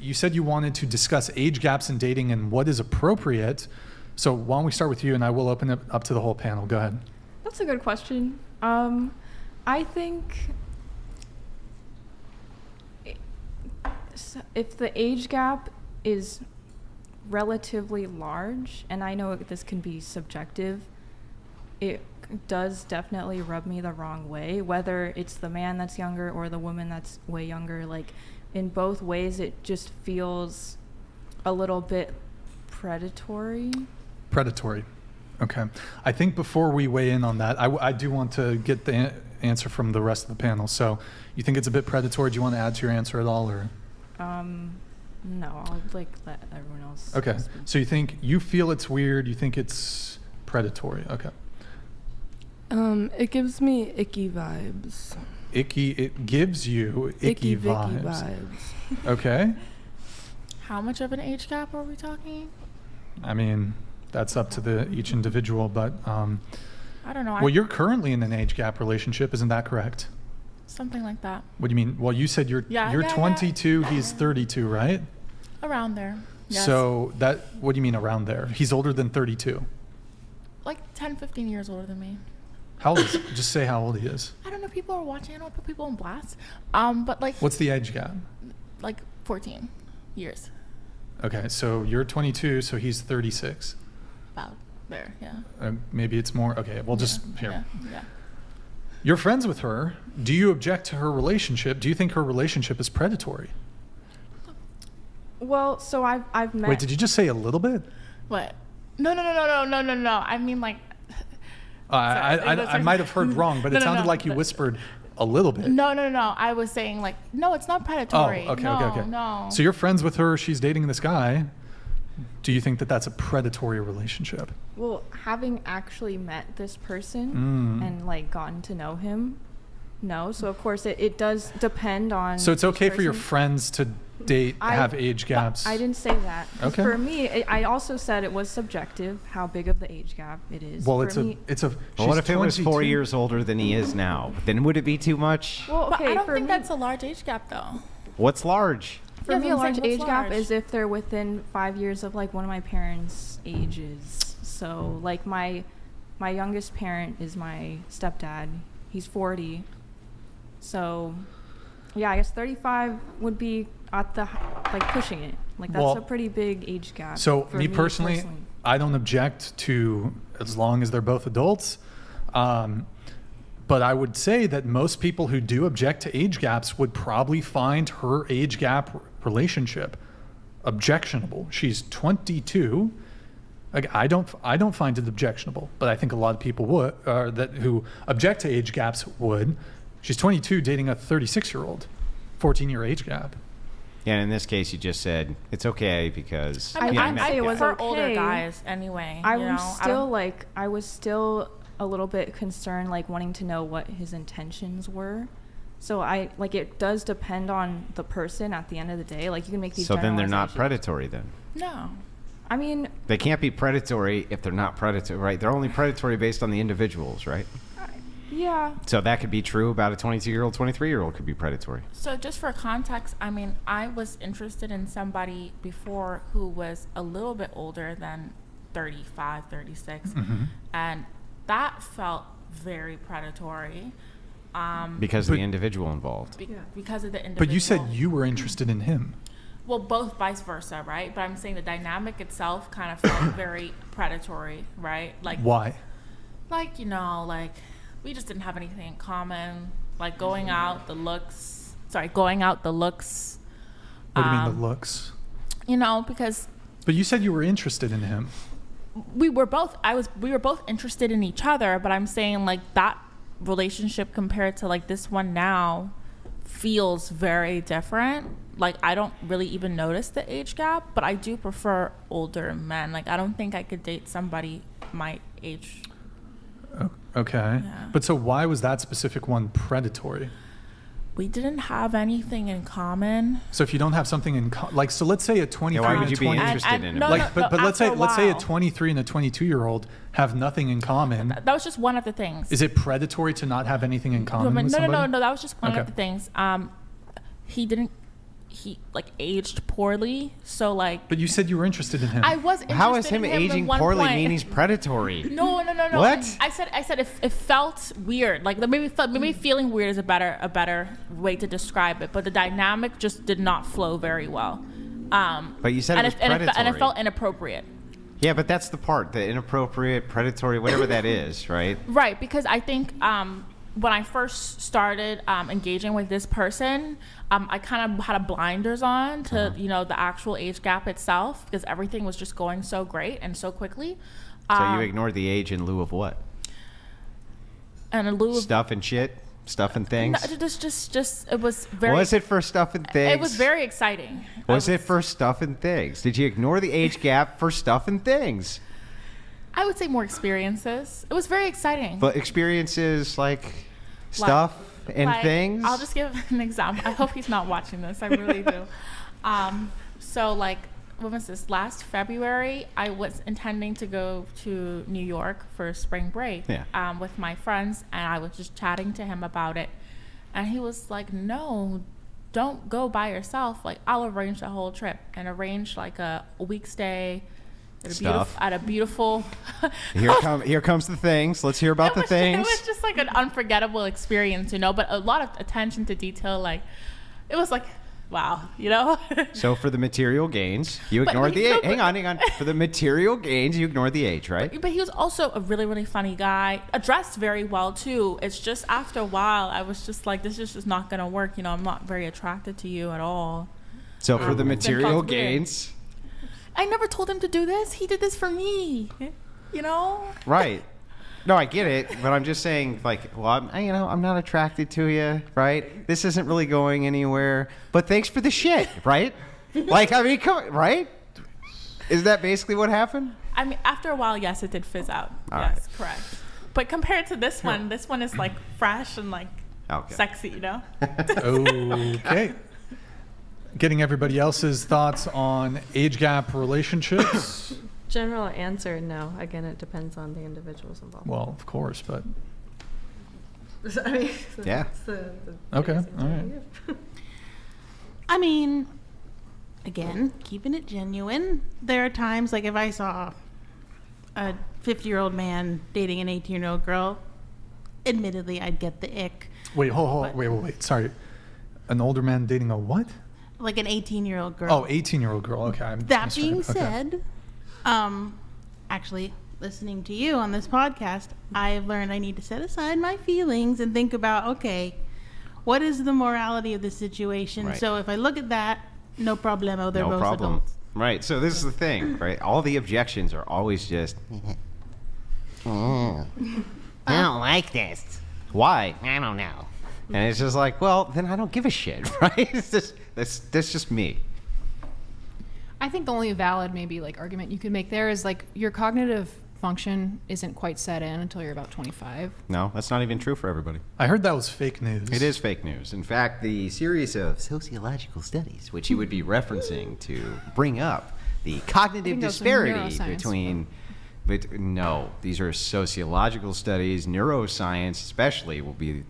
you said you wanted to discuss age gaps in dating and what is appropriate. So why don't we start with you, and I will open it up to the whole panel. Go ahead. That's a good question. I think if the age gap is relatively large, and I know this can be subjective, it does definitely rub me the wrong way, whether it's the man that's younger or the woman that's way younger. Like, in both ways, it just feels a little bit predatory. Predatory. Okay. I think before we weigh in on that, I do want to get the answer from the rest of the panel. So you think it's a bit predatory? Do you want to add to your answer at all, or? No, I'll let everyone else. Okay. speak. So you feel it's weird. You think it's predatory. Okay. It gives me icky vibes. It gives you icky vibes. Okay. How much of an age gap are we talking? I mean, that's up to each individual, but I don't know. well, you're currently in an age gap relationship, isn't that correct? Something like that. What do you mean? Well, you said you're 22, he's 32, right? Around there. Yes. So what do you mean around there? He's older than 32. Like 10, 15 years older than me. How old is Just say how old he is. I don't know. People are watching. I don't put people on blast. But like. What's the age gap? Like 14 years. Okay, so you're 22, so he's 36. About there, yeah. Maybe it's more. Okay, well, just here. Yeah. You're friends with her. Do you object to her relationship? Do you think her relationship is predatory? Well, so I've met. Wait, did you just say a little bit? What? No. I mean, like. I might have heard wrong, but it sounded like you whispered a little bit. No. I was saying, like, no, it's not predatory. Oh, okay. No. So you're friends with her. She's dating this guy. Do you think that that's a predatory relationship? Well, having actually met this person and like gotten to know him, no. So of course it does depend on. So it's okay each for your person. friends to date, have age gaps. I didn't say that. Okay. For me, I also said it was subjective how big of the age gap it is. Well, for me, Well, what if it was 4 22? years older than he is now? Then would it be too much? Well, But okay. I don't for think me, that's a large age gap, though. What's large? for Yeah, me, a I'm saying, large what's age gap large? is if they're within 5 years of like one of my parents' ages. So like my youngest parent is my stepdad. He's 40. So yeah, I guess 35 would be at the like pushing it. Like that's Well, a pretty big age gap. So for me personally, I don't object to as long as they're both adults. But I would say that most people who do object to age gaps would probably find her age gap relationship objectionable. She's 22. Like I don't find it objectionable, but I think a lot of people would who object to age gaps would. She's 22 dating a 36-year-old, 14-year age gap. Yeah, in this case, you just said it's okay because. I I say it was prefer okay. older guys anyway. I you know? was still a little bit concerned, like wanting to know what his intentions were. So it does depend on the person at the end of the day. Like you can make these. So then they're not generalizations. predatory then. No. I mean, They can't be predatory if they're not predatory, right? They're only predatory based on the individuals, right? yeah. So that could be true about a 22-year-old, 23-year-old could be predatory. So just for context, I mean, I was interested in somebody before who was a little bit older than 35, 36. Mm-hmm. And that felt very predatory. Because of the individual involved. Because of the individual. But you said you were interested in him. Well, both vice versa, right? But I'm saying the dynamic itself kind of felt very predatory, right? Like Why? like, you know, like we just didn't have anything in common. Like going out, the looks. What do you mean the looks? You know, because But you said you were interested in him. we were both interested in each other, but I'm saying like that relationship compared to like this one now feels very different. Like I don't really even notice the age gap, but I do prefer older men. Like I don't think I could date somebody my age. Okay. Yeah. But so why was that specific one predatory? We didn't have anything in common. So if you don't have something in so let's say a 23 Yeah, why and would a you be 20 interested in him? no, like no, but let's say after a let's say a while. 23 and a 22-year-old have nothing in common. That was just one of the things. Is it predatory to not have anything in common with somebody? No. That was just one Okay. of the things. he like aged poorly. So like, But you said you were interested in him. I was interested How is him in him aging at one poorly point. mean he's predatory? No. What? I said it felt weird. Like maybe feeling weird is a better way to describe it. But the dynamic just did not flow very well. But you said it was predatory. And it felt inappropriate. Yeah, but that's the part, the inappropriate, predatory, whatever that is, right? Right, because I think when I first started engaging with this person, I kind of had a blinders on to the actual age gap itself, because everything was just going so great and so quickly. So you ignored the age in lieu of what? And in lieu of Stuff and shit? Stuff and things? no, just it was very. Was it for stuff and things? It was very exciting. Was it for stuff and things? Did you ignore the age gap for stuff and things? I would say more experiences. It was very exciting. But experiences like stuff and Like, things? I'll just give an example. I hope he's not watching this. I really do. So like, when was this? Last February, I was intending to go to New York for spring break with my friends, and I was just chatting to him about it. And he was like, no, don't go by yourself. Like, I'll arrange the whole trip, and arrange like a week stay at a beautiful Here comes the things. Let's hear about the things. It was just like an unforgettable experience, but a lot of attention to detail. Like, it was like, wow, So for the material gains, you ignored the age. Hang on. For the material gains, you ignored the age, right? But he was also a really, really funny guy, dressed very well too. It's just after a while, I was just like, this is just not going to work. I'm not very attracted to you at all. So for the material weird. gains. I never told him to do this. He did this for me, Right. No, I get it, but I'm just saying, like, well, I'm not attracted to you, right? This isn't really going anywhere, but thanks for the shit, right? Like, I mean, come on, right? Is that basically what happened? I mean, after a while, yes, it did fizz out. All yes, correct. But compared to this one is like fresh and like sexy, Okay. Getting everybody else's thoughts on age gap relationships. General answer, no. Again, it depends on the individuals involved. Well, of course, but I mean, Yeah. that's the okay, biggest all answer I right. give. I mean, again, keeping it genuine. There are times, like if I saw a 50-year-old man dating an 18-year-old girl, admittedly, I'd get the ick. Wait, But- wait. Sorry. An older man dating a what? Like an 18-year-old girl. Oh, 18-year-old girl. Okay. I'm That misread. being Okay. said, actually, listening to you on this podcast, I've learned I need to set aside my feelings and think about, okay, what is the morality of the situation? Right. So if I look at that, no problemo, they're No both problem. adults. Right. So this is the thing, right? All the objections are always just, I don't like this. Why? I don't know. And it's just like, well, then I don't give a shit, right? That's just me. I think the only valid maybe like argument you could make there is like your cognitive function isn't quite set in until you're about 25. No, that's not even true for everybody. I heard that was fake news. It is fake news. In fact, the series of sociological studies, which you would be referencing to bring up the cognitive think those are disparity neuroscience. between, but no, these are sociological studies. Neuroscience, especially, will be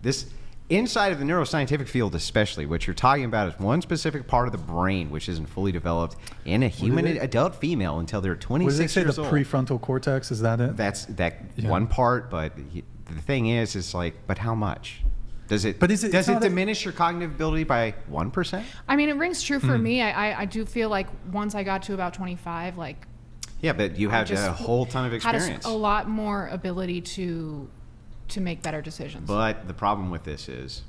this inside of the neuroscientific field, especially. What you're talking about is one specific part of the brain which isn't fully developed in a human adult female until they're 26 What did they say? years The old. prefrontal cortex? Is that it? That's Yeah. one part, but the thing is like, but how much? Does it? But does it it's not a- diminish your cognitive ability by 1%? I mean, it rings true for me. I do feel like once I got to about 25, like Yeah, but you I had just a whole ton of had experience. a lot more ability to make better decisions. But the problem with this is,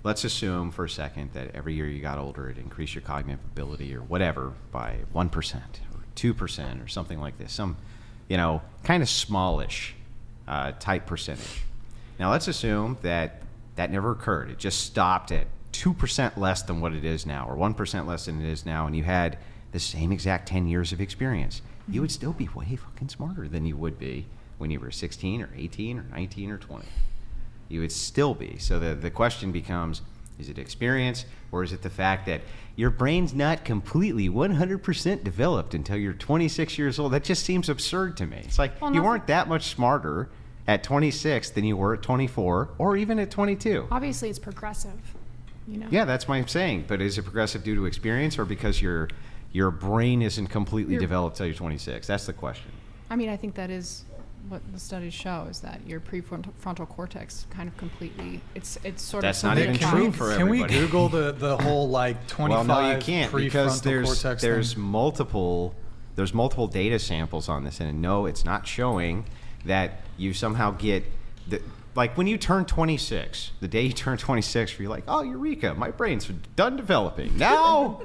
let's assume for a second that every year you got older, it increased your cognitive ability or whatever by 1% or 2% or something like this. Some, kind of smallish type percentage. Now let's assume that that never occurred. It just stopped at 2% less than what it is now, or 1% less than it is now, and you had the same exact 10 years of experience. You would still be way fucking smarter than you would be when you were 16 or 18 or 19 or 20. You would still be. So the question becomes, is it experience, or is it the fact that your brain's not completely 100% developed until you're 26 years old? That just seems absurd to me. It's like you weren't that much smarter at 26 than you were at 24 or even at 22. Obviously, it's progressive. you know. Yeah, that's what I'm saying. But is it progressive due to experience or because your brain isn't completely developed till you're 26? That's the question. I mean, I think that is what the studies show, is that your prefrontal cortex kind of completely, it's sort That's of not even solidified. true for Can we everybody. Google the whole like 25 Well, no, you can't because prefrontal cortex there's thing? multiple data samples on this, and no, it's not showing that you somehow get like when you turn 26, the day you turn 26, you're like, oh, eureka, my brain's done developing. Now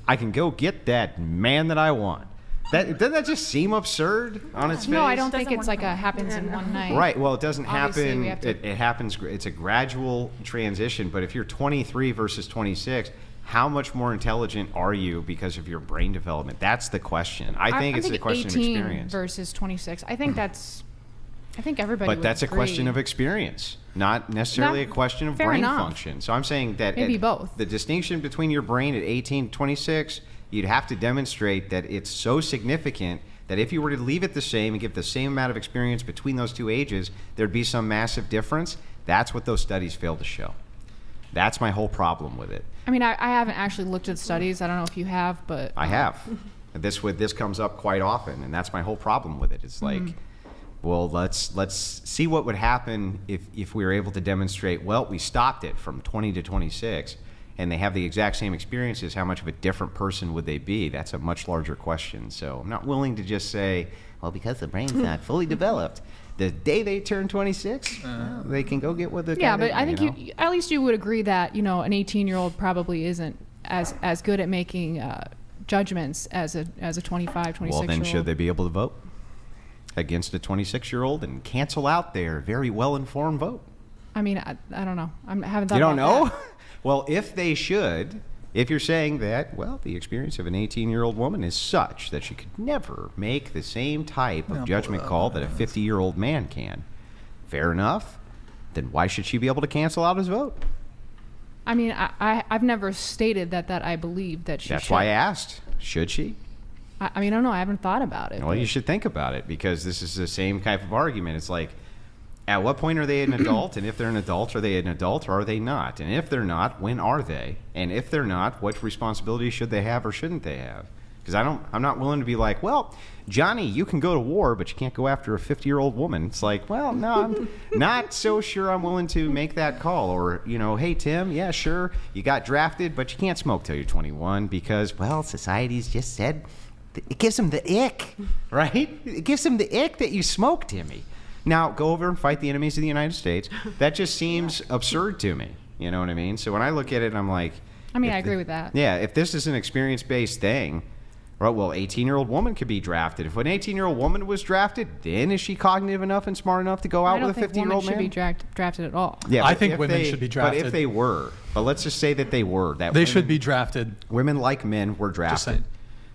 I can go get that man that I want. Doesn't that just seem absurd on its face? No, I don't think Doesn't it's work like happens in one night. Right. Well, it doesn't Obviously, happen. we have to- It happens. It's a gradual transition. But if you're 23 versus 26, how much more intelligent are you because of your brain development? That's the question. I think it's a question of 18 experience. versus 26. I think everybody But would that's a question agree. of experience, not necessarily a question of fair brain enough. function. So I'm saying that Maybe both. the distinction between your brain at 18 and 26, you'd have to demonstrate that it's so significant that if you were to leave it the same and give the same amount of experience between those two ages, there'd be some massive difference. That's what those studies fail to show. That's my whole problem with it. I mean, I haven't actually looked at studies. I don't know if you have, but I have. This comes up quite often, and that's my whole problem with it. It's like, well, let's see what would happen if we were able to demonstrate, well, we stopped it from 20 to 26, and they have the exact same experiences. How much of a different person would they be? That's a much larger question. So I'm not willing to just say, well, because the brain's not fully developed, the day they turn 26, well, they can go get what the yeah. But I think you at least you would agree that an 18-year-old probably isn't as good at making judgments as a 25, 26-year-old. Well, then should they be able to vote against a 26-year-old and cancel out their very well-informed vote? I mean, I don't know. I haven't thought You don't about know? that. Well, if they should, if you're saying that, well, the experience of an 18-year-old woman is such that she could never make the same type of judgment call that a 50-year-old man can, fair enough, then why should she be able to cancel out his vote? I mean, I've never stated that I believe that she should. That's why I asked, should she? I mean, I don't know. I haven't thought about it. Well, you should think about it because this is the same type of argument. It's like, at what point are they an adult? And if they're an adult, are they an adult or are they not? And if they're not, when are they? And if they're not, what responsibilities should they have or shouldn't they have? Because I'm not willing to be like, well, Johnny, you can go to war, but you can't go after a 50-year-old woman. It's like, well, no, I'm not so sure I'm willing to make that call. Or, hey, Tim, yeah, sure, you got drafted, but you can't smoke till you're 21 because, well, society's just said it gives them the ick, right? It gives them the ick that you smoke, Timmy. Now, go over and fight the enemies of the United States. That just seems absurd to me. You know what I mean? So when I look at it, I'm like... I mean, I agree with that. Yeah, if this is an experience-based thing, right, well, 18-year-old woman could be drafted. If an 18-year-old woman was drafted, then is she cognitive enough and smart enough to go out with a 50-year-old man? I don't think women should be drafted at all. Yeah, I but think if women should be drafted. But if they were, but let's just say that they were. They should be drafted. Women like men were drafted. saying.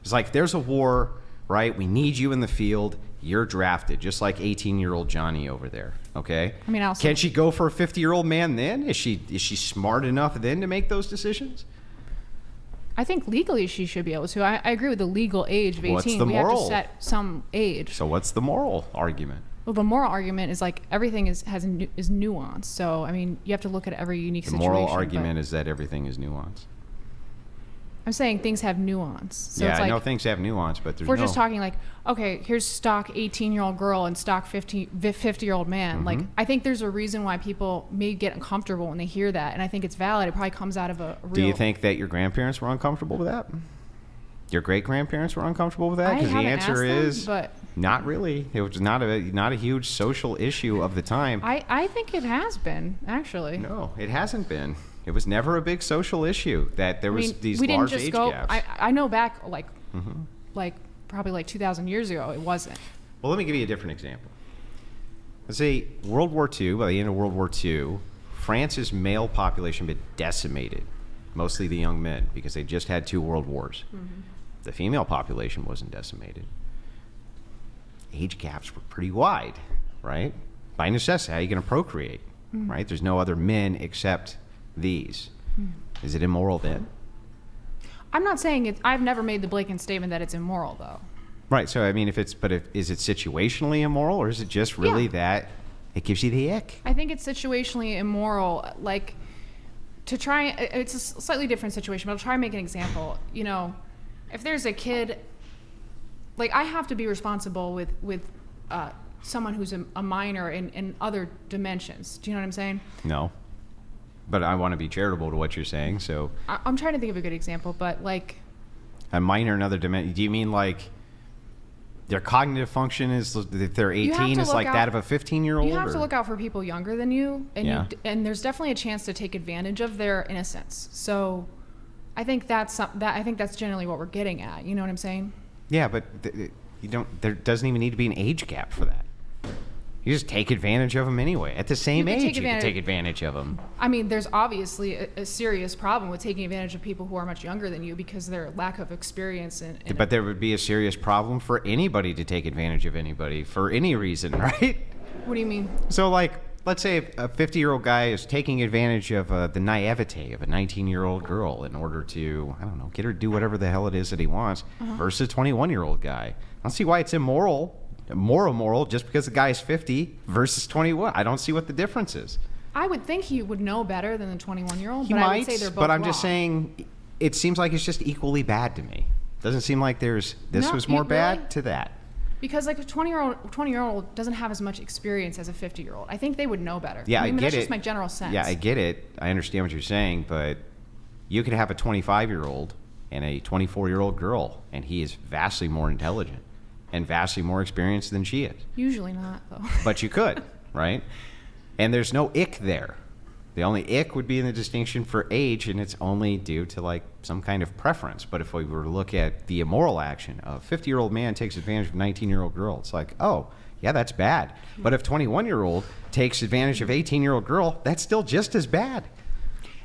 It's like there's a war, right? We need you in the field. You're drafted, just like 18-year-old Johnny over there. Okay. I mean, can she go for a 50-year-old man then? Is she smart enough then to make those decisions? I think legally she should be able to. I agree with the legal age of 18. What's the we moral? have to set some age. So what's the moral argument? Well, the moral argument is like everything is nuanced. So I mean, you have to look at every unique The situation. moral argument is that everything is nuanced. I'm saying things have nuance. So Yeah, it's I like, know things have nuance, but there's we're no... just talking like, okay, here's stock 18-year-old girl and stock 50-year-old man. Mm-hmm. Like, I think there's a reason why people may get uncomfortable when they hear that, and I think it's valid. It probably comes out of a real... Do you think that your grandparents were uncomfortable with that? Your great-grandparents were uncomfortable with that? I Because the haven't answer asked them, is but not really. It was not a huge social issue of the time. I think it has been, actually. No, it hasn't been. It was never a big social issue that there was these we didn't large just age go, gaps. I know back like probably like 2,000 years ago, it wasn't. Well, let me give you a different example. Let's say World War II, by the end of World War II, France's male population had been decimated, mostly the young men, because they just had 2 world wars. The female population wasn't decimated. Age gaps were pretty wide, right? By necessity, how are you going to procreate, right? There's no other men except these. Is it immoral then? I'm not saying it. I've never made the blatant statement that it's immoral, though. Right. So I mean, is it situationally immoral, or is it just really that it gives you the ick? I think it's situationally immoral. Like, to try, it's a slightly different situation, but I'll try and make an example. You know, if there's a kid, like I have to be responsible with someone who's a minor in other dimensions. Do you know what I'm saying? No. But I want to be charitable to what you're saying, so. I'm trying to think of a good example, but like. A minor in other dimension. Do you mean like their cognitive function is, if they're 18, is like that of a 15-year-old? You have to look out for people younger than you, and and there's definitely a chance to take advantage of their innocence. So, I think that's generally what we're getting at. You know what I'm saying? Yeah, but you don't. There doesn't even need to be an age gap for that. You just take advantage of them anyway. At the same age, you can take advantage of them. I mean, there's obviously a serious problem with taking advantage of people who are much younger than you because their lack of experience. But there would be a serious problem for anybody to take advantage of anybody for any reason, right? What do you mean? So, like, let's say a 50-year-old guy is taking advantage of the naivete of a 19-year-old girl in order to, I don't know, get her to do whatever the hell it is that he wants, versus a 21-year-old guy. I don't see why it's immoral. More immoral just because the guy's 50 versus 21. I don't see what the difference is. I would think he would know better than the 21-year-old, He but might, I would say they're both but I'm wrong. just saying it seems like it's just equally bad to me. Doesn't seem like this No, was more really? bad to that. Because like a 20-year-old doesn't have as much experience as a 50-year-old. I think they would know better. Yeah, I get that's it. just my general sense. Yeah, I get it. I understand what you're saying, but you could have a 25-year-old and a 24-year-old girl, and he is vastly more intelligent and vastly more experienced than she is. Usually not, though. But you could, right? And there's no ick there. The only ick would be in the distinction for age, and it's only due to like some kind of preference. But if we were to look at the immoral action of a 50-year-old man takes advantage of a 19-year-old girl, it's like, oh, yeah, that's bad. But if 21-year-old takes advantage of 18-year-old girl, that's still just as bad.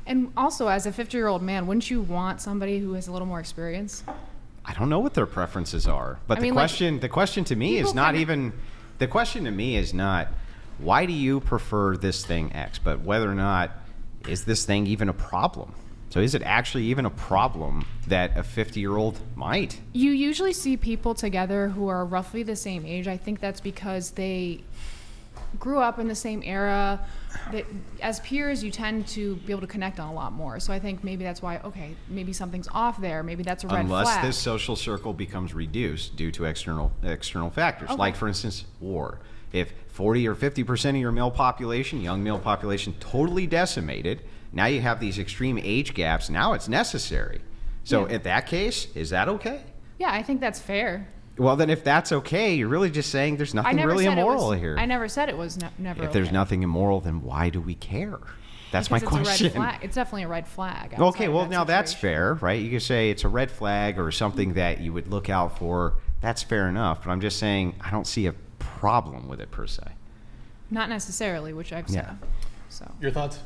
And also, as a 50-year-old man, wouldn't you want somebody who has a little more experience? I don't know what their preferences are, but I mean, the question to me is not even, the question to me is not, why do you prefer this thing X, but whether or not is this thing even a problem? So is it actually even a problem that a 50-year-old might? You usually see people together who are roughly the same age. I think that's because they grew up in the same era. That as peers, you tend to be able to connect on a lot more. So I think maybe that's why, okay, maybe something's off there. Maybe that's a red flag. Unless this social circle becomes reduced due to external factors, like, for instance, war. If 40 or 50% of your male population, young male population, totally decimated, now you have these extreme age gaps. Now it's necessary. So in that case, is that okay? Yeah, I think that's fair. Well, then if that's okay, you're really just saying there's nothing really immoral here. I never said it was never If there's nothing immoral, then why do we care? That's because my question. It's a red flag. It's definitely a red flag. Okay, well, now that's fair, right? You could say it's a red flag or something that you would look out for. That's fair enough. But I'm just saying I don't see a problem with it per se. Not necessarily, which I've said. Yeah. So. Your thoughts?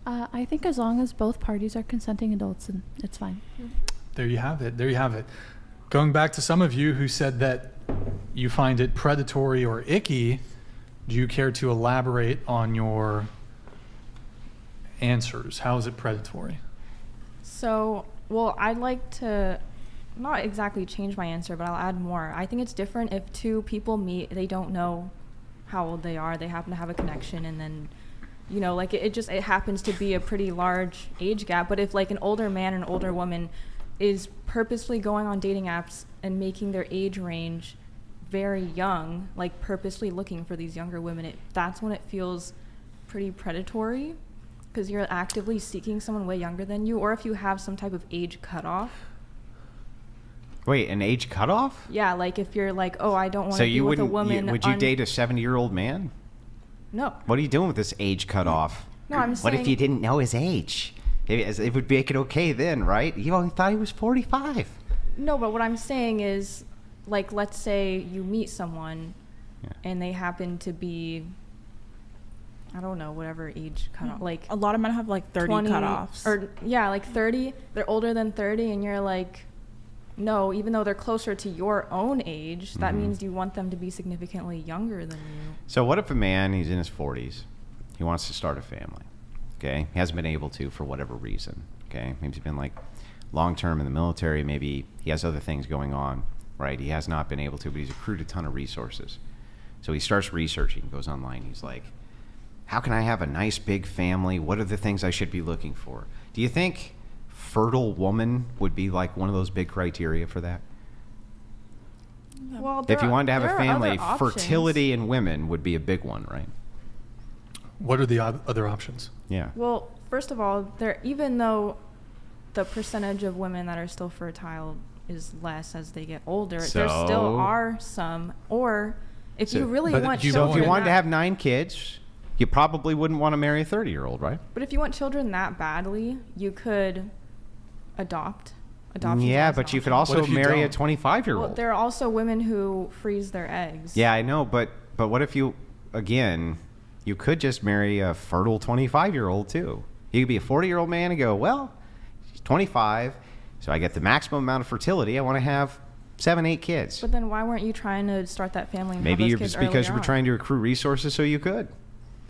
I think as long as both parties are consenting adults, and it's fine. There you have it. There you have it. Going back to some of you who said that you find it predatory or icky, do you care to elaborate on your answers? How is it predatory? So, well, I'd like to not exactly change my answer, but I'll add more. I think it's different if two people meet, they don't know how old they are, they happen to have a connection, and then, you know, like it happens to be a pretty large age gap. But if like an older man and an older woman is purposely going on dating apps and making their age range very young, like purposely looking for these younger women, that's when it feels pretty predatory, because you're actively seeking someone way younger than you, or if you have some type of age cutoff. Wait, an age cutoff? Yeah, like if you're like, oh, I don't want to be with a woman. Would you date a 70-year-old man? No. What are you doing with this age cutoff? No, I'm saying. What if you didn't know his age? It would make it okay then, right? You only thought he was 45. No, but what I'm saying is, like, let's say you meet someone and they happen to be, I don't know, whatever age cutoff. Like a lot of men have like 30 20 cutoffs. Or, yeah, like 30. They're older than 30, and you're like, no, even though they're closer to your own age, that means you want them to be significantly younger than you. So what if a man, he's in his 40s, he wants to start a family, okay? He hasn't been able to for whatever reason, okay? Maybe he's been like long-term in the military, maybe he has other things going on, right? He has not been able to, but he's accrued a ton of resources. So he starts researching, goes online, he's like, how can I have a nice big family? What are the things I should be looking for? Do you think fertile woman would be like one of those big criteria for that? Well, If you wanted to have a there are family, other options. fertility in women would be a big one, right? What are the other options? Yeah. Well, first of all, even though the percentage of women that are still fertile is less as they get older, there still So- are some. Or if So- you really But want you children, So if you wanted to that- have 9 kids, you probably wouldn't want to marry a 30-year-old, right? but if you want children that badly, you could adopt. Adoption. Yeah, but you could also What if you marry a don't? 25-year-old. Well, there are also women who freeze their eggs. Yeah, I know, but what if you, again, you could just marry a fertile 25-year-old too. You could be a 40-year-old man and go, well, she's 25, so I get the maximum amount of fertility. I want to have 7, 8 kids. But then why weren't you trying to start that family and Maybe have you're those kids just because you earlier were on? trying to accrue resources so you could.